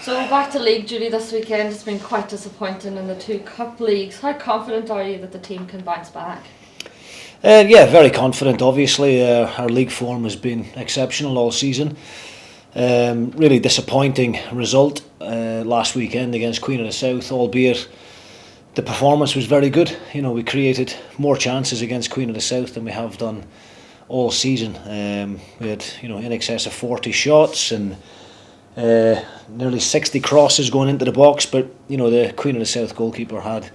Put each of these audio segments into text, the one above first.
So back to league duty this weekend. It's been quite disappointing in the two cup leagues. How confident are you that the team can bounce back? Yeah, very confident. Obviously, our league form has been exceptional all season. Really disappointing result last weekend against Queen of the South, albeit the performance was very good. You know, we created more chances against Queen of the South than we have done all season. We had, in excess of 40 shots and nearly 60 crosses going into the box, but the Queen of the South goalkeeper had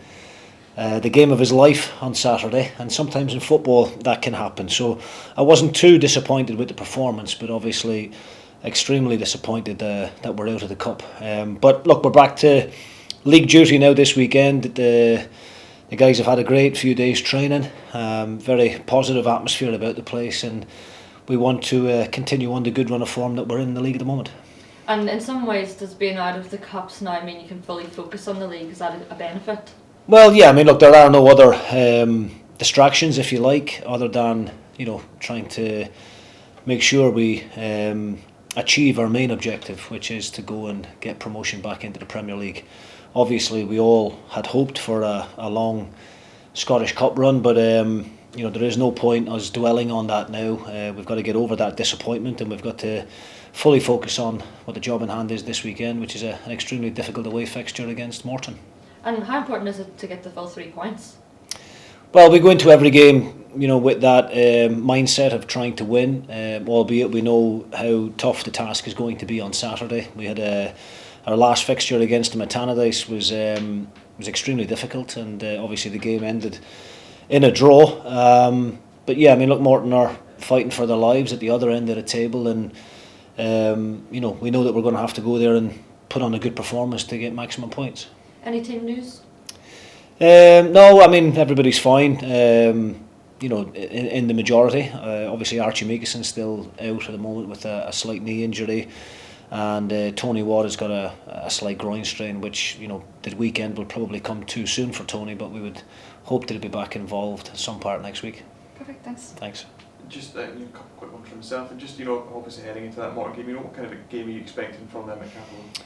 the game of his life on Saturday, and sometimes in football that can happen. So I wasn't too disappointed with the performance, but obviously extremely disappointed that we're out of the cup. But look, we're back to league duty now this weekend. The guys have had a great few days training, very positive atmosphere about the place, and we want to continue on the good run of form that we're in the league at the moment. And in some ways, does being out of the cups now mean you can fully focus on the league? Is that a benefit? Well, yeah, I mean, look, there are no other distractions, if you like, other than trying to make sure we achieve our main objective, which is to go and get promotion back into the Premier League. Obviously, we all had hoped for a long Scottish Cup run, but there is no point us dwelling on that now. We've got to get over that disappointment, and we've got to fully focus on what the job in hand is this weekend, which is an extremely difficult away fixture against Morton. And how important is it to get the full 3 points? Well, we go into every game, with that mindset of trying to win, albeit we know how tough the task is going to be on Saturday. We had our last fixture against them at Tannadice was extremely difficult, and obviously the game ended in a draw. But yeah, I mean, look, Morton are fighting for their lives at the other end of the table, and we know that we're going to have to go there and put on a good performance to get maximum points. Any team news? No, I mean, everybody's fine. In the majority. Obviously, Archie Meekison's still out at the moment with a slight knee injury, and Tony Watt has got a slight groin strain, which the weekend will probably come too soon for Tony, but we would hope that he'll be back involved some part next week. Perfect, thanks. Thanks. Just a couple quick ones from myself, and just obviously heading into that Morton game, what kind of a game are you expecting from them at Cappielow?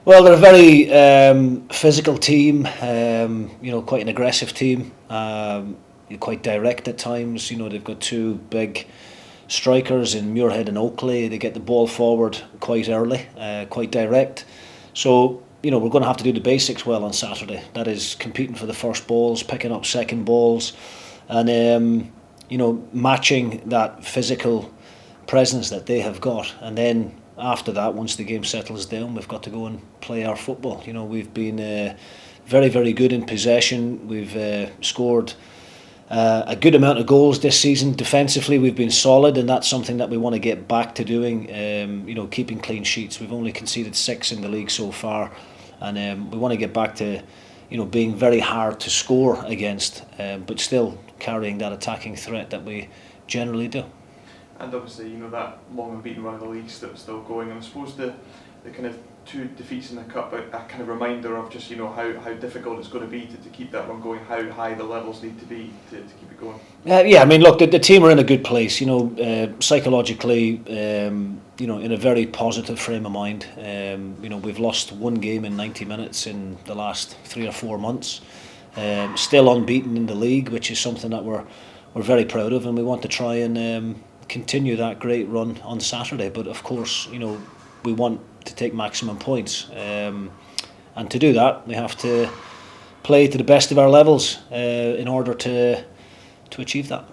Well, they're a very physical team, quite an aggressive team, quite direct at times. They've got 2 big strikers in Muirhead and Oakley. They get the ball forward quite early, quite direct. So, we're going to have to do the basics well on Saturday. That is competing for the first balls, picking up second balls, and, matching that physical presence that they have got. And then after that, once the game settles down, we've got to go and play our football. We've been very, very good in possession. We've scored a good amount of goals this season. Defensively, we've been solid, and that's something that we want to get back to doing. Keeping clean sheets. We've only conceded 6 in the league so far, and we want to get back to being very hard to score against, but still carrying that attacking threat that we generally do. And obviously, that long unbeaten run of the league still going. I suppose the kind of 2 defeats in the cup, a kind of reminder of just how difficult it's going to be to keep that run going, how high the levels need to be to keep it going. Yeah, I mean, look, the team are in a good place. Psychologically, in a very positive frame of mind. We've lost 1 game in 90 minutes in the last 3 or 4 months. Still unbeaten in the league, which is something that we're very proud of, and we want to try and continue that great run on Saturday. But of course, we want to take maximum points, and to do that we have to play to the best of our levels in order to achieve that.